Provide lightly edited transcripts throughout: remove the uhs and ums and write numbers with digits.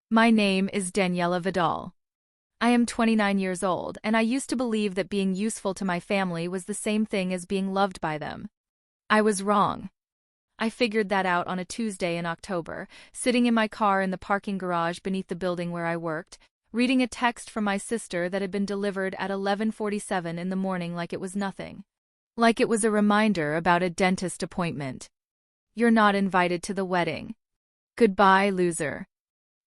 My name is Daniela Vidal. I am 29 years old, and I used to believe that being useful to my family was the same thing as being loved by them. I was wrong. I figured that out on a Tuesday in October, sitting in my car in the parking garage beneath the building where I worked, reading a text from my sister that had been delivered at 11:47 in the morning like it was nothing. Like it was a reminder about a dentist appointment. You're not invited to the wedding. Goodbye, loser.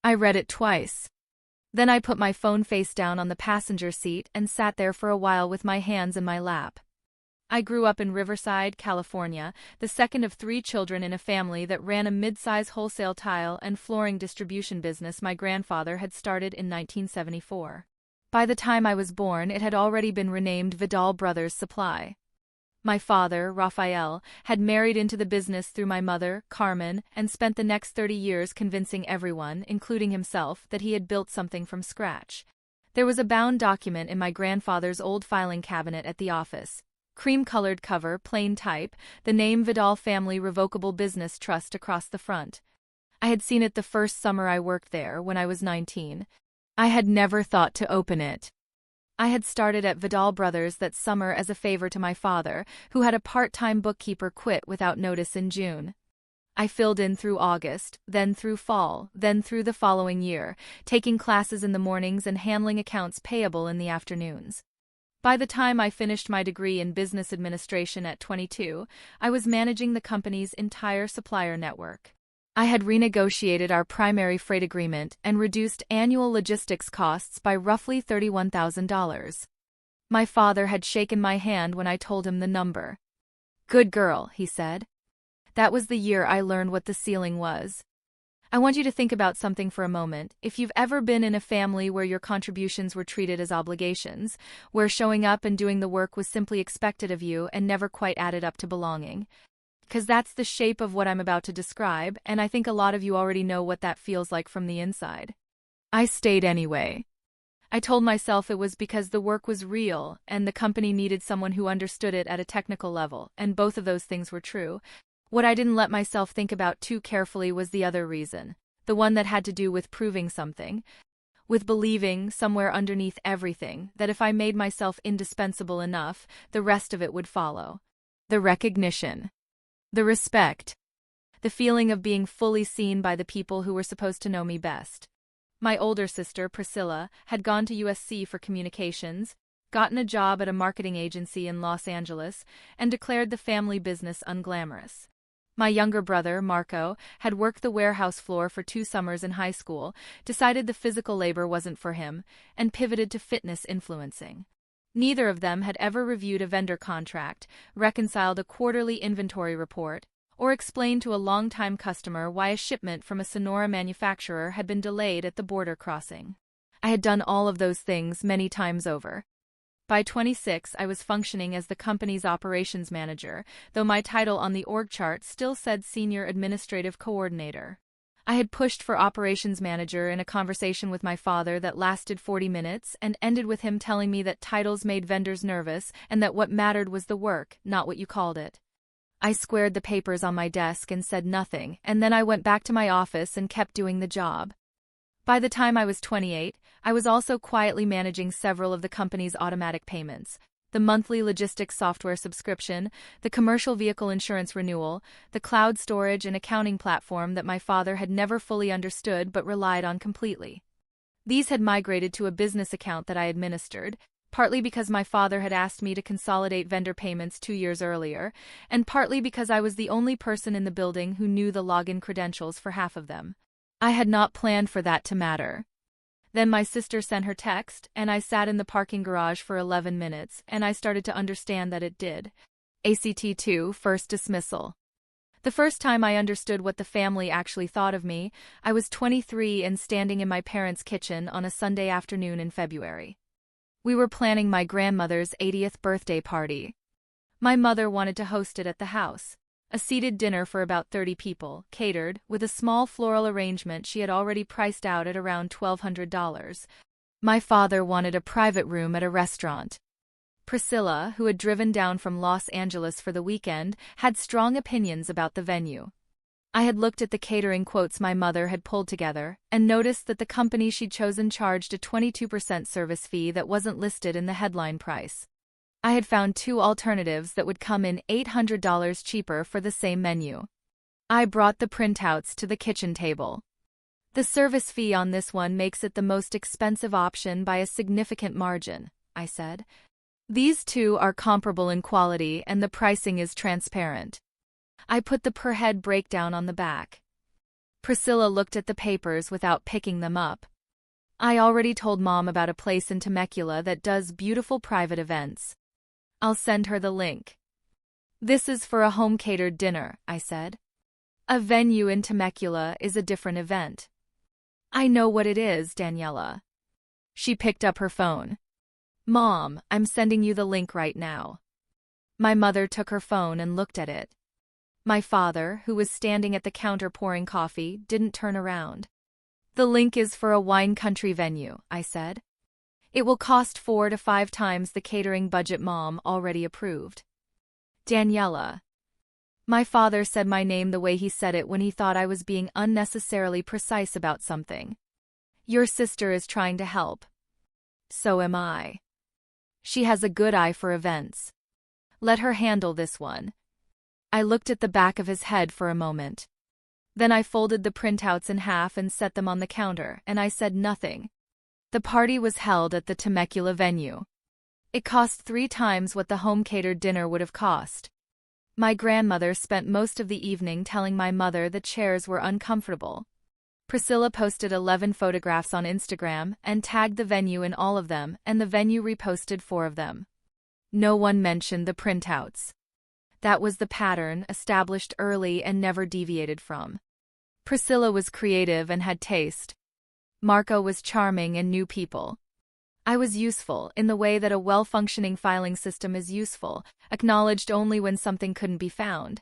I read it twice. Then I put my phone face down on the passenger seat and sat there for a while with my hands in my lap. I grew up in Riverside, California, the second of 3 children in a family that ran a mid-size wholesale tile and flooring distribution business my grandfather had started in 1974. By the time I was born, it had already been renamed Vidal Brothers Supply. My father, Raphael, had married into the business through my mother, Carmen, and spent the next 30 years convincing everyone, including himself, that he had built something from scratch. There was a bound document in my grandfather's old filing cabinet at the office. Cream-colored cover, plain type, the name Vidal Family Revocable Business Trust across the front. I had seen it the first summer I worked there, when I was 19. I had never thought to open it. I had started at Vidal Brothers that summer as a favor to my father, who had a part-time bookkeeper quit without notice in June. I filled in through August, then through fall, then through the following year, taking classes in the mornings and handling accounts payable in the afternoons. By the time I finished my degree in business administration at 22, I was managing the company's entire supplier network. I had renegotiated our primary freight agreement and reduced annual logistics costs by roughly $31,000. My father had shaken my hand when I told him the number. "Good girl," he said. That was the year I learned what the ceiling was. I want you to think about something for a moment. If you've ever been in a family where your contributions were treated as obligations, where showing up and doing the work was simply expected of you and never quite added up to belonging. Because that's the shape of what I'm about to describe, and I think a lot of you already know what that feels like from the inside. I stayed anyway. I told myself it was because the work was real, and the company needed someone who understood it at a technical level, and both of those things were true. What I didn't let myself think about too carefully was the other reason, the one that had to do with proving something, with believing, somewhere underneath everything, that if I made myself indispensable enough, the rest of it would follow. The recognition. The respect. The feeling of being fully seen by the people who were supposed to know me best. My older sister, Priscilla, had gone to USC for communications, gotten a job at a marketing agency in Los Angeles, and declared the family business unglamorous. My younger brother, Marco, had worked the warehouse floor for 2 summers in high school, decided the physical labor wasn't for him, and pivoted to fitness influencing. Neither of them had ever reviewed a vendor contract, reconciled a quarterly inventory report, or explained to a longtime customer why a shipment from a Sonora manufacturer had been delayed at the border crossing. I had done all of those things many times over. By 26, I was functioning as the company's operations manager, though my title on the org chart still said Senior Administrative Coordinator. I had pushed for operations manager in a conversation with my father that lasted 40 minutes and ended with him telling me that titles made vendors nervous and that what mattered was the work, not what you called it. I squared the papers on my desk and said nothing, and then I went back to my office and kept doing the job. By the time I was 28, I was also quietly managing several of the company's automatic payments, the monthly logistics software subscription, the commercial vehicle insurance renewal, the cloud storage and accounting platform that my father had never fully understood but relied on completely. These had migrated to a business account that I administered, partly because my father had asked me to consolidate vendor payments 2 years earlier, and partly because I was the only person in the building who knew the login credentials for half of them. I had not planned for that to matter. Then my sister sent her text, and I sat in the parking garage for 11 minutes, and I started to understand that it did. ACT 2, first dismissal. The first time I understood what the family actually thought of me, I was 23 and standing in my parents' kitchen on a Sunday afternoon in February. We were planning my grandmother's 80th birthday party. My mother wanted to host it at the house. A seated dinner for about 30 people, catered, with a small floral arrangement she had already priced out at around $1,200. My father wanted a private room at a restaurant. Priscilla, who had driven down from Los Angeles for the weekend, had strong opinions about the venue. I had looked at the catering quotes my mother had pulled together and noticed that the company she'd chosen charged a 22% service fee that wasn't listed in the headline price. I had found two alternatives that would come in $800 cheaper for the same menu. I brought the printouts to the kitchen table. The service fee on this one makes it the most expensive option by a significant margin, I said. These two are comparable in quality and the pricing is transparent. I put the per-head breakdown on the back. Priscilla looked at the papers without picking them up. I already told Mom about a place in Temecula that does beautiful private events. I'll send her the link. This is for a home-catered dinner, I said. A venue in Temecula is a different event. I know what it is, Daniela. She picked up her phone. Mom, I'm sending you the link right now. My mother took her phone and looked at it. My father, who was standing at the counter pouring coffee, didn't turn around. The link is for a wine country venue, I said. It will cost 4 to 5 times the catering budget Mom already approved. Daniela. My father said my name the way he said it when he thought I was being unnecessarily precise about something. Your sister is trying to help. So am I. She has a good eye for events. Let her handle this one. I looked at the back of his head for a moment. Then I folded the printouts in half and set them on the counter, and I said nothing. The party was held at the Temecula venue. It cost 3 times what the home-catered dinner would have cost. My grandmother spent most of the evening telling my mother the chairs were uncomfortable. Priscilla posted 11 photographs on Instagram and tagged the venue in all of them, and the venue reposted 4 of them. No one mentioned the printouts. That was the pattern, established early and never deviated from. Priscilla was creative and had taste. Marco was charming and knew people. I was useful in the way that a well-functioning filing system is useful, acknowledged only when something couldn't be found.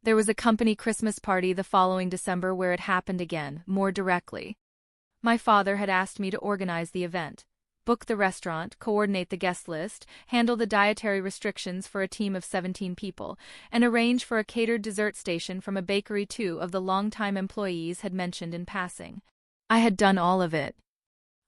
There was a company Christmas party the following December where it happened again, more directly. My father had asked me to organize the event, book the restaurant, coordinate the guest list, handle the dietary restrictions for a team of 17 people, and arrange for a catered dessert station from a bakery 2 of the longtime employees had mentioned in passing. I had done all of it.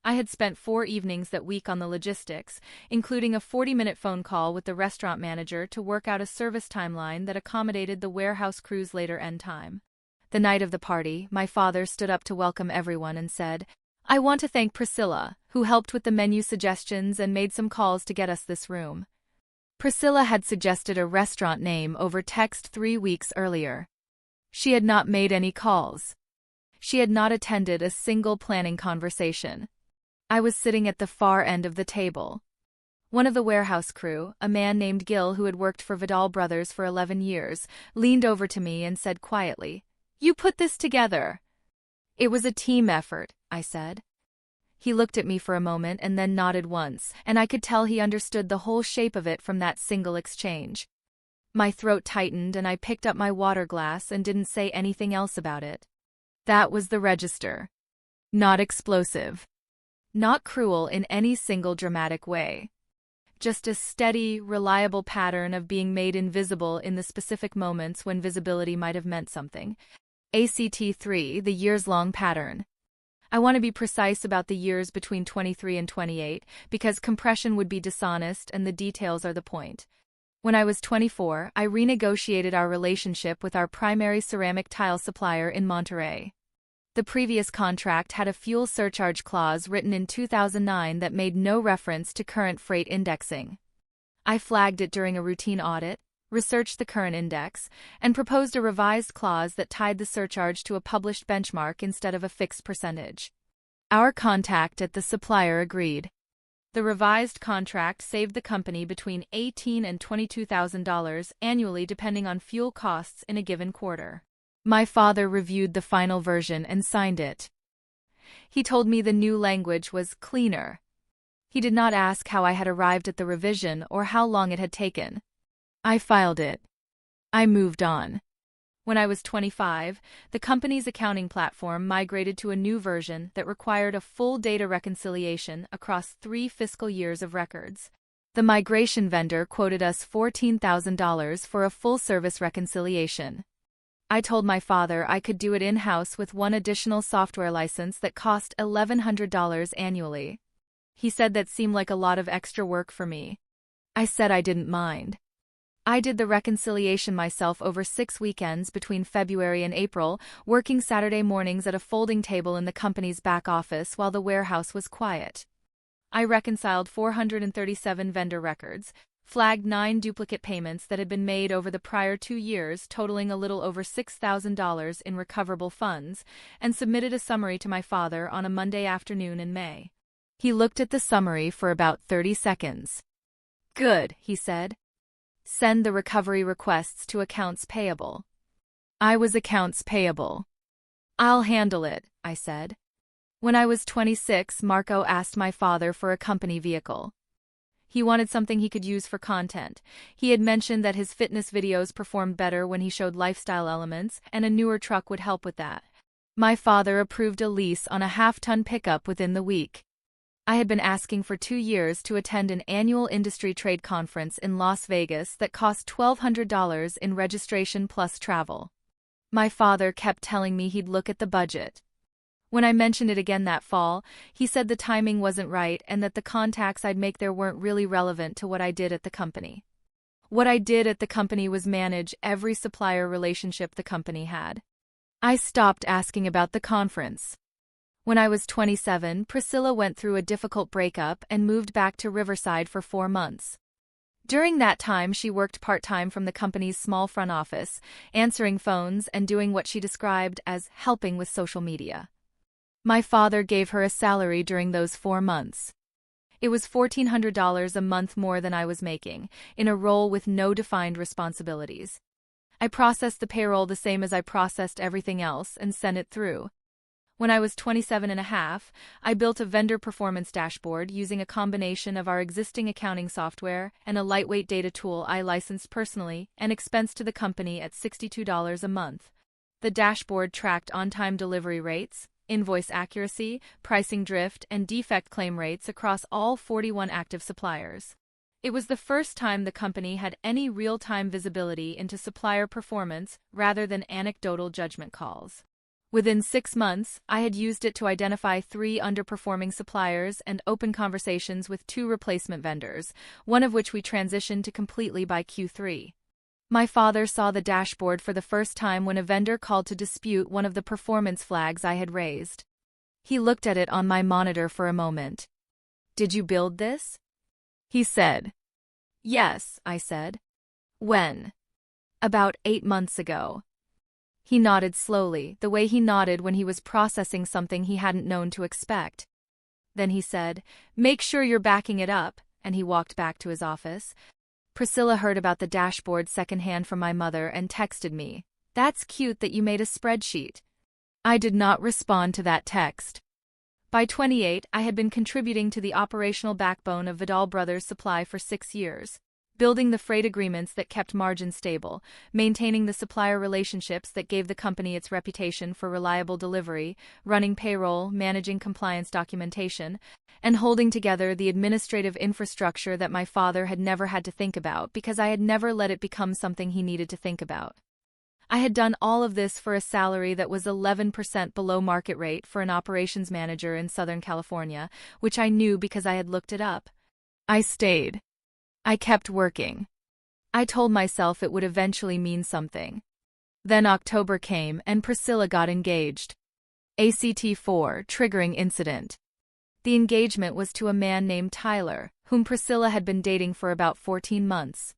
I had spent 4 evenings that week on the logistics, including a 40-minute phone call with the restaurant manager to work out a service timeline that accommodated the warehouse crew's later end time. The night of the party, my father stood up to welcome everyone and said, I want to thank Priscilla, who helped with the menu suggestions and made some calls to get us this room. Priscilla had suggested a restaurant name over text 3 weeks earlier. She had not made any calls. She had not attended a single planning conversation. I was sitting at the far end of the table. One of the warehouse crew, a man named Gil who had worked for Vidal Brothers for 11 years, leaned over to me and said quietly, You put this together. It was a team effort, I said. He looked at me for a moment and then nodded once, and I could tell he understood the whole shape of it from that single exchange. My throat tightened and I picked up my water glass and didn't say anything else about it. That was the register. Not explosive. Not cruel in any single dramatic way. Just a steady, reliable pattern of being made invisible in the specific moments when visibility might have meant something. ACT3, the years-long pattern. I want to be precise about the years between 23 and 28, because compression would be dishonest and the details are the point. When I was 24, I renegotiated our relationship with our primary ceramic tile supplier in Monterrey. The previous contract had a fuel surcharge clause written in 2009 that made no reference to current freight indexing. I flagged it during a routine audit, researched the current index, and proposed a revised clause that tied the surcharge to a published benchmark instead of a fixed percentage. Our contact at the supplier agreed. The revised contract saved the company between $18,000 and $22,000 annually depending on fuel costs in a given quarter. My father reviewed the final version and signed it. He told me the new language was cleaner. He did not ask how I had arrived at the revision or how long it had taken. I filed it. I moved on. When I was 25, the company's accounting platform migrated to a new version that required a full data reconciliation across 3 fiscal years of records. The migration vendor quoted us $14,000 for a full-service reconciliation. I told my father I could do it in-house with one additional software license that cost $1,100 annually. He said that seemed like a lot of extra work for me. I said I didn't mind. I did the reconciliation myself over 6 weekends between February and April, working Saturday mornings at a folding table in the company's back office while the warehouse was quiet. I reconciled 437 vendor records, flagged 9 duplicate payments that had been made over the prior 2 years totaling a little over $6,000 in recoverable funds, and submitted a summary to my father on a Monday afternoon in May. He looked at the summary for about 30 seconds. "Good," he said. "Send the recovery requests to accounts payable." I was accounts payable. "I'll handle it," I said. When I was 26, Marco asked my father for a company vehicle. He wanted something he could use for content. He had mentioned that his fitness videos performed better when he showed lifestyle elements, and a newer truck would help with that. My father approved a lease on a half-ton pickup within the week. I had been asking for 2 years to attend an annual industry trade conference in Las Vegas that cost $1,200 in registration plus travel. My father kept telling me he'd look at the budget. When I mentioned it again that fall, he said the timing wasn't right and that the contacts I'd make there weren't really relevant to what I did at the company. What I did at the company was manage every supplier relationship the company had. I stopped asking about the conference. When I was 27, Priscilla went through a difficult breakup and moved back to Riverside for 4 months. During that time, she worked part-time from the company's small front office, answering phones and doing what she described as helping with social media. My father gave her a salary during those 4 months. It was $1,400 a month more than I was making, in a role with no defined responsibilities. I processed the payroll the same as I processed everything else and sent it through. When I was 27 and a half, I built a vendor performance dashboard using a combination of our existing accounting software and a lightweight data tool I licensed personally and expensed to the company at $62 a month. The dashboard tracked on-time delivery rates, invoice accuracy, pricing drift, and defect claim rates across all 41 active suppliers. It was the first time the company had any real-time visibility into supplier performance rather than anecdotal judgment calls. Within 6 months, I had used it to identify 3 underperforming suppliers and open conversations with 2 replacement vendors, one of which we transitioned to completely by Q3. My father saw the dashboard for the first time when a vendor called to dispute one of the performance flags I had raised. He looked at it on my monitor for a moment. "Did you build this?" he said. "Yes," I said. "When?" "About 8 months ago." He nodded slowly, the way he nodded when he was processing something he hadn't known to expect. Then he said, "Make sure you're backing it up," and he walked back to his office. Priscilla heard about the dashboard secondhand from my mother and texted me, "That's cute that you made a spreadsheet." I did not respond to that text. By 28, I had been contributing to the operational backbone of Vidal Brothers Supply for 6 years. Building the freight agreements that kept margins stable, maintaining the supplier relationships that gave the company its reputation for reliable delivery, running payroll, managing compliance documentation, and holding together the administrative infrastructure that my father had never had to think about because I had never let it become something he needed to think about. I had done all of this for a salary that was 11% below market rate for an operations manager in Southern California, which I knew because I had looked it up. I stayed. I kept working. I told myself it would eventually mean something. Then October came and Priscilla got engaged. ACT4 triggering incident. The engagement was to a man named Tyler, whom Priscilla had been dating for about 14 months.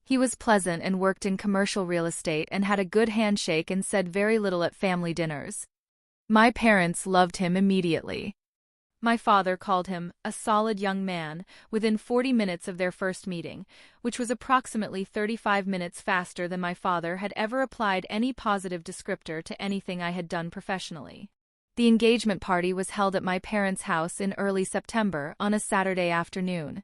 He was pleasant and worked in commercial real estate and had a good handshake and said very little at family dinners. My parents loved him immediately. My father called him a solid young man within 40 minutes of their first meeting, which was approximately 35 minutes faster than my father had ever applied any positive descriptor to anything I had done professionally. The engagement party was held at my parents' house in early September on a Saturday afternoon.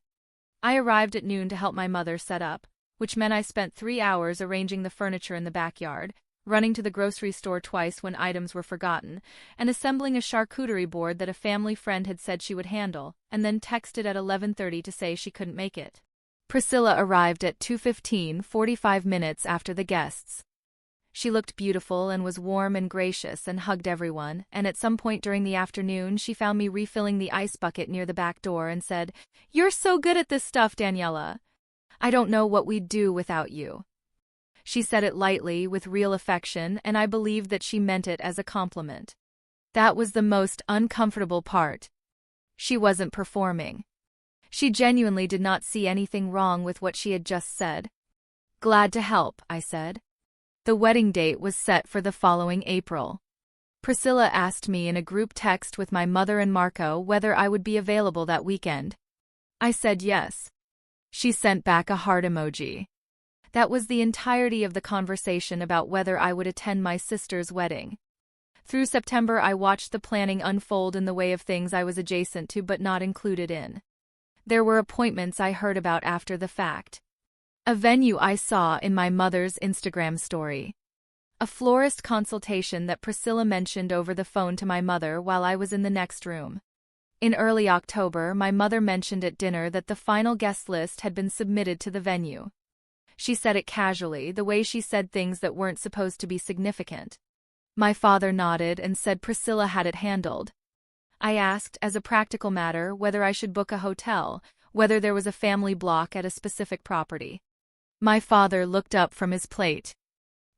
I arrived at noon to help my mother set up, which meant I spent 3 hours arranging the furniture in the backyard, running to the grocery store twice when items were forgotten, and assembling a charcuterie board that a family friend had said she would handle, and then texted at 11:30 to say she couldn't make it. Priscilla arrived at 2:15, 45 minutes after the guests. She looked beautiful and was warm and gracious and hugged everyone, and at some point during the afternoon she found me refilling the ice bucket near the back door and said, "You're so good at this stuff, Daniela. I don't know what we'd do without you." She said it lightly, with real affection, and I believed that she meant it as a compliment. That was the most uncomfortable part. She wasn't performing. She genuinely did not see anything wrong with what she had just said. "Glad to help," I said. The wedding date was set for the following April. Priscilla asked me in a group text with my mother and Marco whether I would be available that weekend. I said yes. She sent back a heart emoji. That was the entirety of the conversation about whether I would attend my sister's wedding. Through September, I watched the planning unfold in the way of things I was adjacent to but not included in. There were appointments I heard about after the fact. A venue I saw in my mother's Instagram story. A florist consultation that Priscilla mentioned over the phone to my mother while I was in the next room. In early October, my mother mentioned at dinner that the final guest list had been submitted to the venue. She said it casually, the way she said things that weren't supposed to be significant. My father nodded and said Priscilla had it handled. I asked, as a practical matter, whether I should book a hotel, whether there was a family block at a specific property. My father looked up from his plate.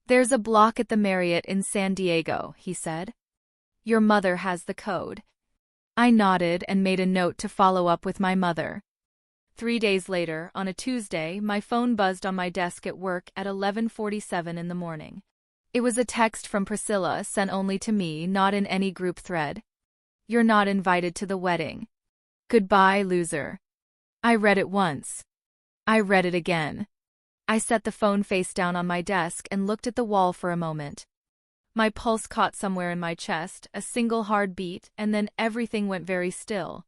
"There's a block at the Marriott in San Diego," he said. "Your mother has the code." I nodded and made a note to follow up with my mother. 3 days later, on a Tuesday, my phone buzzed on my desk at work at 11:47 in the morning. It was a text from Priscilla, sent only to me, not in any group thread. "You're not invited to the wedding. Goodbye, loser." I read it once. I read it again. I set the phone face down on my desk and looked at the wall for a moment. My pulse caught somewhere in my chest, a single hard beat, and then everything went very still.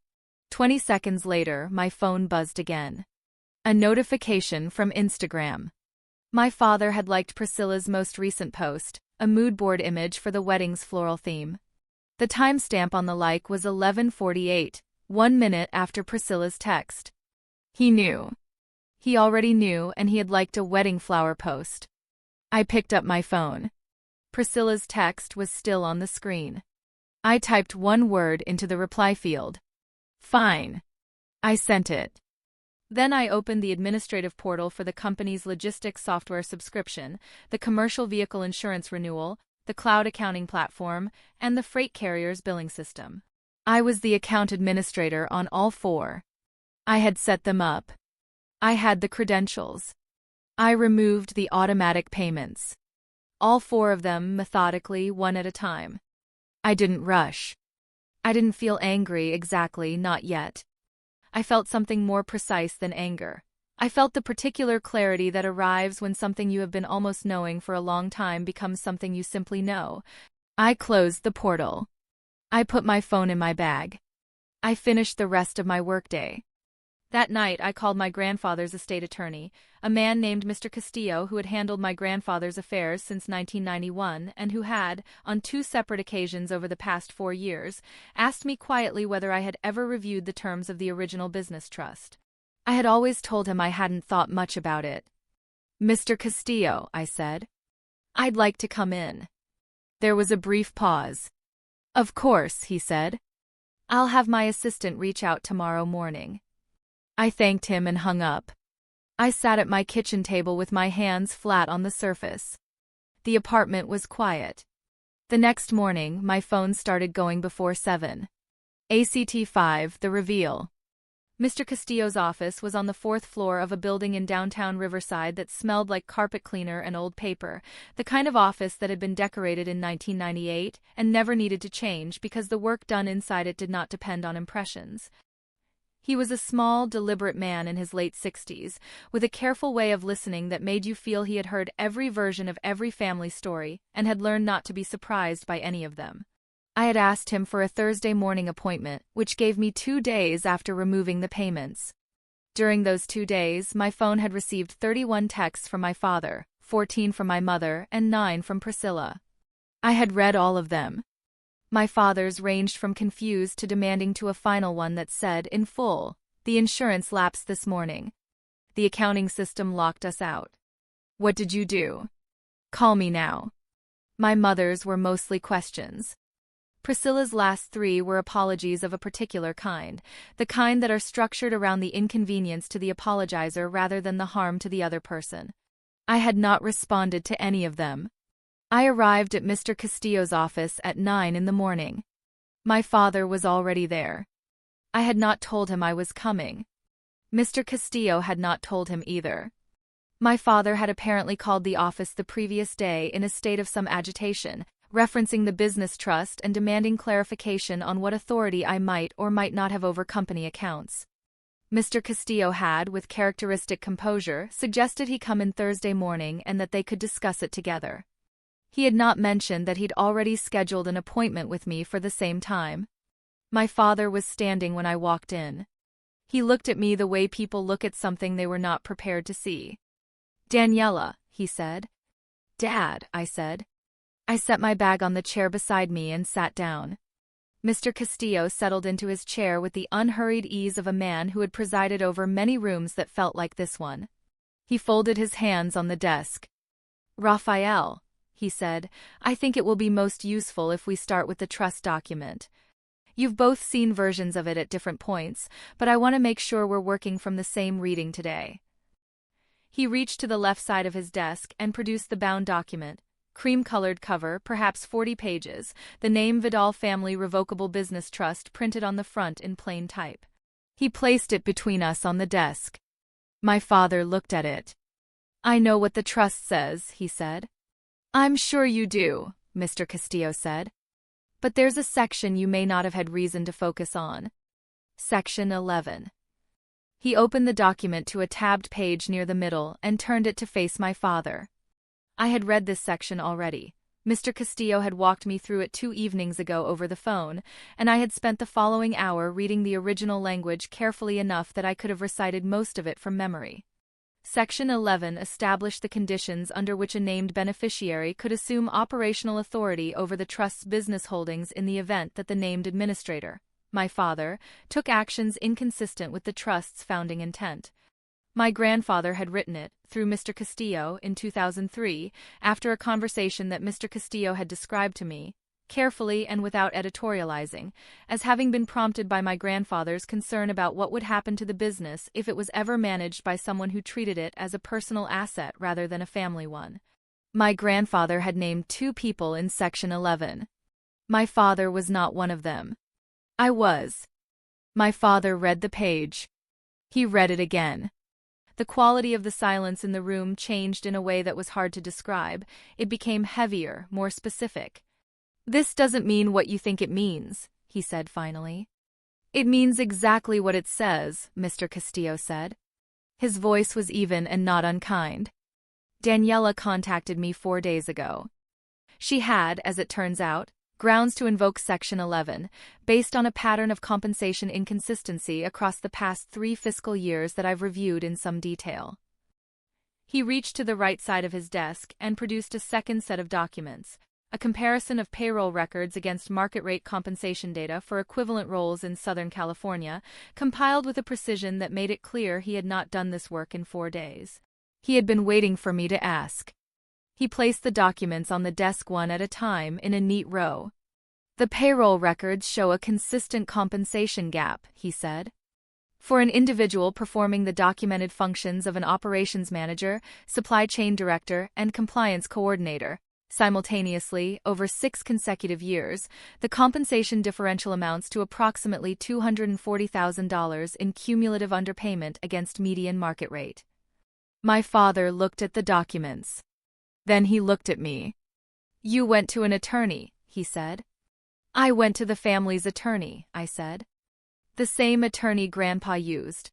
20 seconds later, my phone buzzed again. A notification from Instagram. My father had liked Priscilla's most recent post, a mood board image for the wedding's floral theme. The timestamp on the like was 11:48, 1 minute after Priscilla's text. He knew. He already knew, and he had liked a wedding flower post. I picked up my phone. Priscilla's text was still on the screen. I typed one word into the reply field. "Fine." I sent it. Then I opened the administrative portal for the company's logistics software subscription, the commercial vehicle insurance renewal, the cloud accounting platform, and the freight carrier's billing system. I was the account administrator on all 4. I had set them up. I had the credentials. I removed the automatic payments. All 4 of them, methodically, one at a time. I didn't rush. I didn't feel angry exactly, not yet. I felt something more precise than anger. I felt the particular clarity that arrives when something you have been almost knowing for a long time becomes something you simply know. I closed the portal. I put my phone in my bag. I finished the rest of my workday. That night, I called my grandfather's estate attorney, a man named Mr. Castillo who had handled my grandfather's affairs since 1991 and who had, on 2 separate occasions over the past 4 years, asked me quietly whether I had ever reviewed the terms of the original business trust. I had always told him I hadn't thought much about it. "Mr. Castillo," I said, "I'd like to come in." There was a brief pause. "Of course," he said. "I'll have my assistant reach out tomorrow morning." I thanked him and hung up. I sat at my kitchen table with my hands flat on the surface. The apartment was quiet. The next morning, my phone started going before 7. ACT 5, the reveal. Mr. Castillo's office was on the 4th floor of a building in downtown Riverside that smelled like carpet cleaner and old paper, the kind of office that had been decorated in 1998 and never needed to change because the work done inside it did not depend on impressions. He was a small, deliberate man in his late 60s, with a careful way of listening that made you feel he had heard every version of every family story and had learned not to be surprised by any of them. I had asked him for a Thursday morning appointment, which gave me 2 days after removing the payments. During those 2 days, my phone had received 31 texts from my father, 14 from my mother, and 9 from Priscilla. I had read all of them. My father's ranged from confused to demanding to a final one that said, in full, "The insurance lapsed this morning. The accounting system locked us out. What did you do? Call me now." My mother's were mostly questions. Priscilla's last 3 were apologies of a particular kind, the kind that are structured around the inconvenience to the apologizer rather than the harm to the other person. I had not responded to any of them. I arrived at Mr. Castillo's office at 9 in the morning. My father was already there. I had not told him I was coming. Mr. Castillo had not told him either. My father had apparently called the office the previous day in a state of some agitation, referencing the business trust and demanding clarification on what authority I might or might not have over company accounts. Mr. Castillo had, with characteristic composure, suggested he come in Thursday morning and that they could discuss it together. He had not mentioned that he'd already scheduled an appointment with me for the same time. My father was standing when I walked in. He looked at me the way people look at something they were not prepared to see. "Daniela," he said. "Dad," I said. I set my bag on the chair beside me and sat down. Mr. Castillo settled into his chair with the unhurried ease of a man who had presided over many rooms that felt like this one. He folded his hands on the desk. "Raphael," he said, "I think it will be most useful if we start with the trust document. You've both seen versions of it at different points, but I want to make sure we're working from the same reading today." He reached to the left side of his desk and produced the bound document. Cream-colored cover, perhaps 40 pages, the name Vidal Family Revocable Business Trust printed on the front in plain type. He placed it between us on the desk. My father looked at it. "I know what the trust says," he said. "I'm sure you do," Mr. Castillo said. "But there's a section you may not have had reason to focus on. Section 11. He opened the document to a tabbed page near the middle and turned it to face my father. I had read this section already. Mr. Castillo had walked me through it 2 evenings ago over the phone, and I had spent the following hour reading the original language carefully enough that I could have recited most of it from memory. Section 11 established the conditions under which a named beneficiary could assume operational authority over the trust's business holdings in the event that the named administrator, my father, took actions inconsistent with the trust's founding intent. My grandfather had written it, through Mr. Castillo, in 2003, after a conversation that Mr. Castillo had described to me, carefully and without editorializing, as having been prompted by my grandfather's concern about what would happen to the business if it was ever managed by someone who treated it as a personal asset rather than a family one. My grandfather had named 2 people in Section 11. My father was not one of them. I was. My father read the page. He read it again. The quality of the silence in the room changed in a way that was hard to describe. It became heavier, more specific. "This doesn't mean what you think it means," he said finally. "It means exactly what it says," Mr. Castillo said. His voice was even and not unkind. "Daniela contacted me 4 days ago. She had, as it turns out, grounds to invoke Section 11, based on a pattern of compensation inconsistency across the past 3 fiscal years that I've reviewed in some detail." He reached to the right side of his desk and produced a second set of documents, a comparison of payroll records against market rate compensation data for equivalent roles in Southern California, compiled with a precision that made it clear he had not done this work in 4 days. He had been waiting for me to ask. He placed the documents on the desk one at a time in a neat row. "The payroll records show a consistent compensation gap," he said. "For an individual performing the documented functions of an operations manager, supply chain director, and compliance coordinator, simultaneously, over 6 consecutive years, the compensation differential amounts to approximately $240,000 in cumulative underpayment against median market rate." My father looked at the documents. Then he looked at me. "You went to an attorney," he said. "I went to the family's attorney," I said. "The same attorney Grandpa used."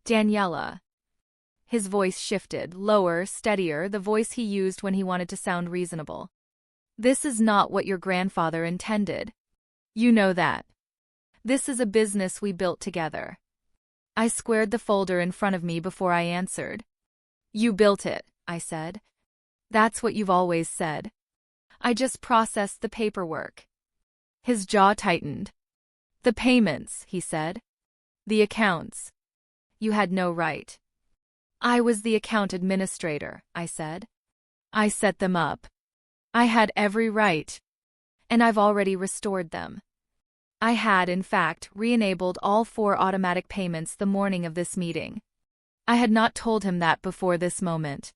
"Daniela." His voice shifted, lower, steadier, the voice he used when he wanted to sound reasonable. "This is not what your grandfather intended. You know that. This is a business we built together." I squared the folder in front of me before I answered. "You built it," I said. "That's what you've always said. I just processed the paperwork." His jaw tightened. "The payments," he said. "The accounts. You had no right." "I was the account administrator," I said. "I set them up. I had every right. And I've already restored them. I had, in fact, re-enabled all 4 automatic payments the morning of this meeting. I had not told him that before this moment.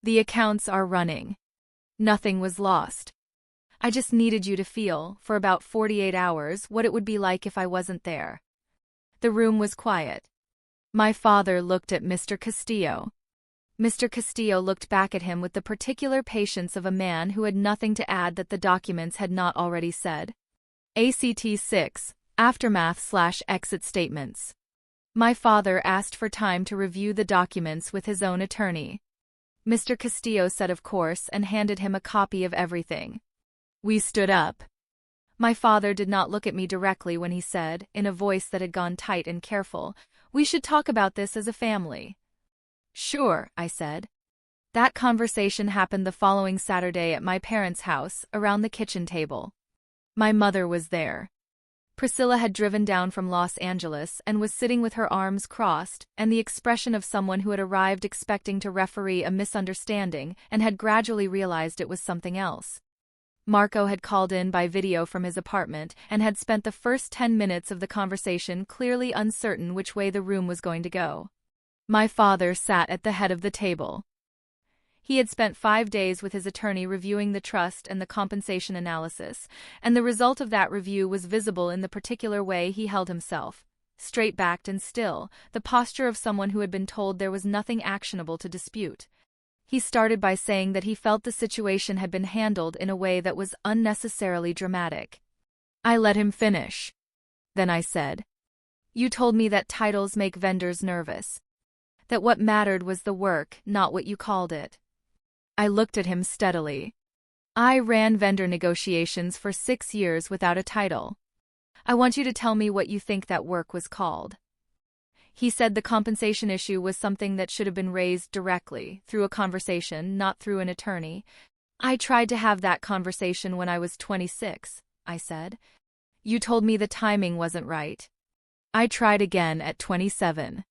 The accounts are running. Nothing was lost. I just needed you to feel, for about 48 hours, what it would be like if I wasn't there. The room was quiet. My father looked at Mr. Castillo. Mr. Castillo looked back at him with the particular patience of a man who had nothing to add that the documents had not already said. ACT 6, Aftermath/Exit Statements. My father asked for time to review the documents with his own attorney. Mr. Castillo said of course and handed him a copy of everything. We stood up. My father did not look at me directly when he said, in a voice that had gone tight and careful, "We should talk about this as a family." "Sure," I said. That conversation happened the following Saturday at my parents' house, around the kitchen table. My mother was there. Priscilla had driven down from Los Angeles and was sitting with her arms crossed and the expression of someone who had arrived expecting to referee a misunderstanding and had gradually realized it was something else. Marco had called in by video from his apartment and had spent the first 10 minutes of the conversation clearly uncertain which way the room was going to go. My father sat at the head of the table. He had spent 5 days with his attorney reviewing the trust and the compensation analysis, and the result of that review was visible in the particular way he held himself, straight-backed and still, the posture of someone who had been told there was nothing actionable to dispute. He started by saying that he felt the situation had been handled in a way that was unnecessarily dramatic. I let him finish. Then I said, "You told me that titles make vendors nervous. That what mattered was the work, not what you called it." I looked at him steadily. I ran vendor negotiations for 6 years without a title. I want you to tell me what you think that work was called. He said the compensation issue was something that should have been raised directly, through a conversation, not through an attorney. I tried to have that conversation when I was 26, I said. You told me the timing wasn't right. I tried again at 27.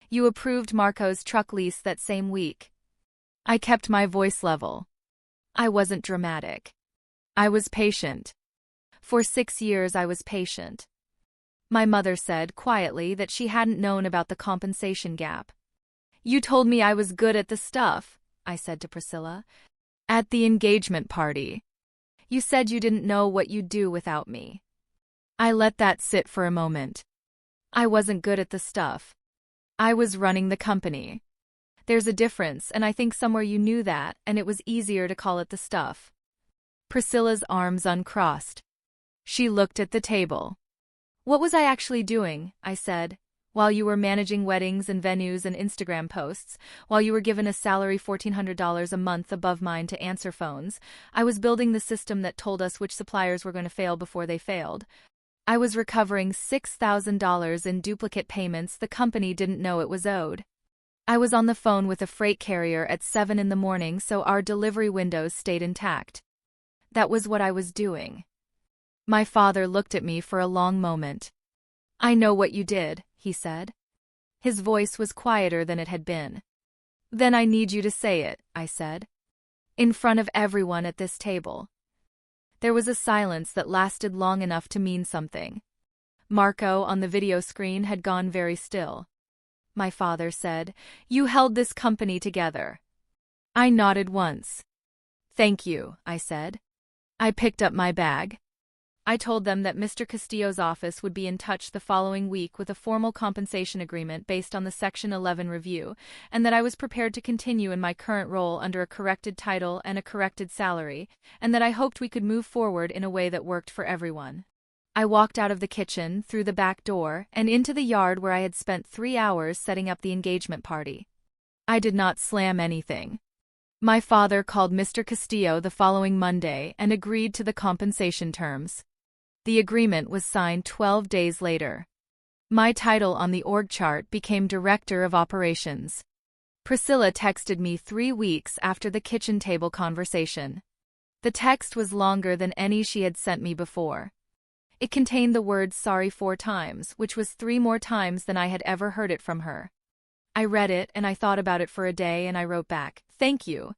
You approved Marco's truck lease that same week. I kept my voice level. I wasn't dramatic. I was patient. For 6 years I was patient. My mother said, quietly, that she hadn't known about the compensation gap. You told me I was good at the stuff, I said to Priscilla. At the engagement party. You said you didn't know what you'd do without me. I let that sit for a moment. I wasn't good at the stuff. I was running the company. There's a difference, and I think somewhere you knew that, and it was easier to call it the stuff. Priscilla's arms uncrossed. She looked at the table. What was I actually doing, I said, while you were managing weddings and venues and Instagram posts, while you were given a salary $1,400 a month above mine to answer phones, I was building the system that told us which suppliers were going to fail before they failed. I was recovering $6,000 in duplicate payments the company didn't know it was owed. I was on the phone with a freight carrier at 7 in the morning so our delivery windows stayed intact. That was what I was doing. My father looked at me for a long moment. I know what you did, he said. His voice was quieter than it had been. Then I need you to say it, I said. In front of everyone at this table. There was a silence that lasted long enough to mean something. Marco on the video screen had gone very still. My father said, You held this company together. I nodded once. Thank you, I said. I picked up my bag. I told them that Mr. Castillo's office would be in touch the following week with a formal compensation agreement based on the Section 11 review, and that I was prepared to continue in my current role under a corrected title and a corrected salary, and that I hoped we could move forward in a way that worked for everyone. I walked out of the kitchen, through the back door, and into the yard where I had spent 3 hours setting up the engagement party. I did not slam anything. My father called Mr. Castillo the following Monday and agreed to the compensation terms. The agreement was signed 12 days later. My title on the org chart became Director of Operations. Priscilla texted me 3 weeks after the kitchen table conversation. The text was longer than any she had sent me before. It contained the word sorry 4 times, which was 3 more times than I had ever heard it from her. I read it and I thought about it for a day and I wrote back, Thank you.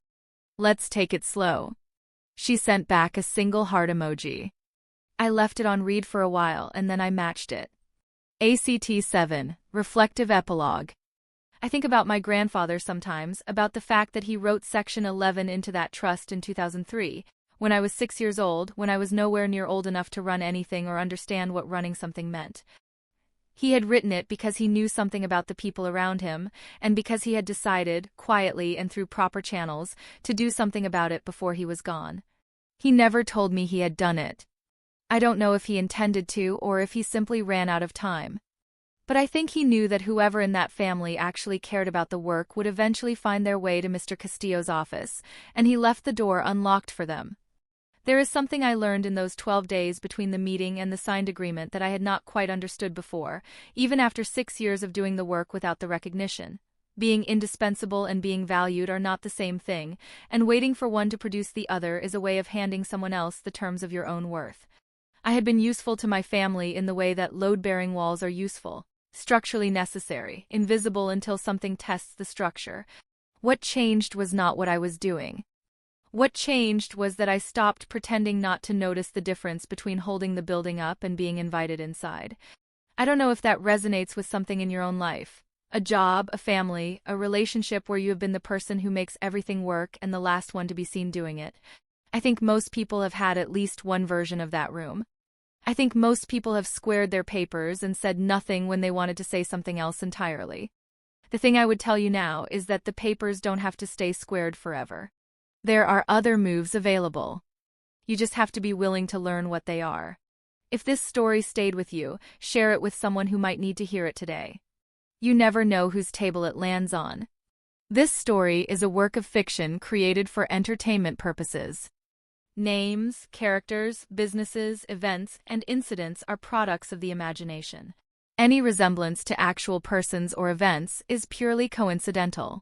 Let's take it slow. She sent back a single heart emoji. I left it on read for a while and then I matched it. ACT 7, Reflective Epilogue. I think about my grandfather sometimes, about the fact that he wrote Section 11 into that trust in 2003, when I was 6 years old, when I was nowhere near old enough to run anything or understand what running something meant. He had written it because he knew something about the people around him, and because he had decided, quietly and through proper channels, to do something about it before he was gone. He never told me he had done it. I don't know if he intended to or if he simply ran out of time. But I think he knew that whoever in that family actually cared about the work would eventually find their way to Mr. Castillo's office, and he left the door unlocked for them. There is something I learned in those 12 days between the meeting and the signed agreement that I had not quite understood before, even after 6 years of doing the work without the recognition. Being indispensable and being valued are not the same thing, and waiting for one to produce the other is a way of handing someone else the terms of your own worth. I had been useful to my family in the way that load-bearing walls are useful, structurally necessary, invisible until something tests the structure. What changed was not what I was doing. What changed was that I stopped pretending not to notice the difference between holding the building up and being invited inside. I don't know if that resonates with something in your own life. A job, a family, a relationship where you have been the person who makes everything work and the last one to be seen doing it. I think most people have had at least one version of that room. I think most people have squared their papers and said nothing when they wanted to say something else entirely. The thing I would tell you now is that the papers don't have to stay squared forever. There are other moves available. You just have to be willing to learn what they are. If this story stayed with you, share it with someone who might need to hear it today. You never know whose table it lands on. This story is a work of fiction created for entertainment purposes. Names, characters, businesses, events, and incidents are products of the imagination. Any resemblance to actual persons or events is purely coincidental.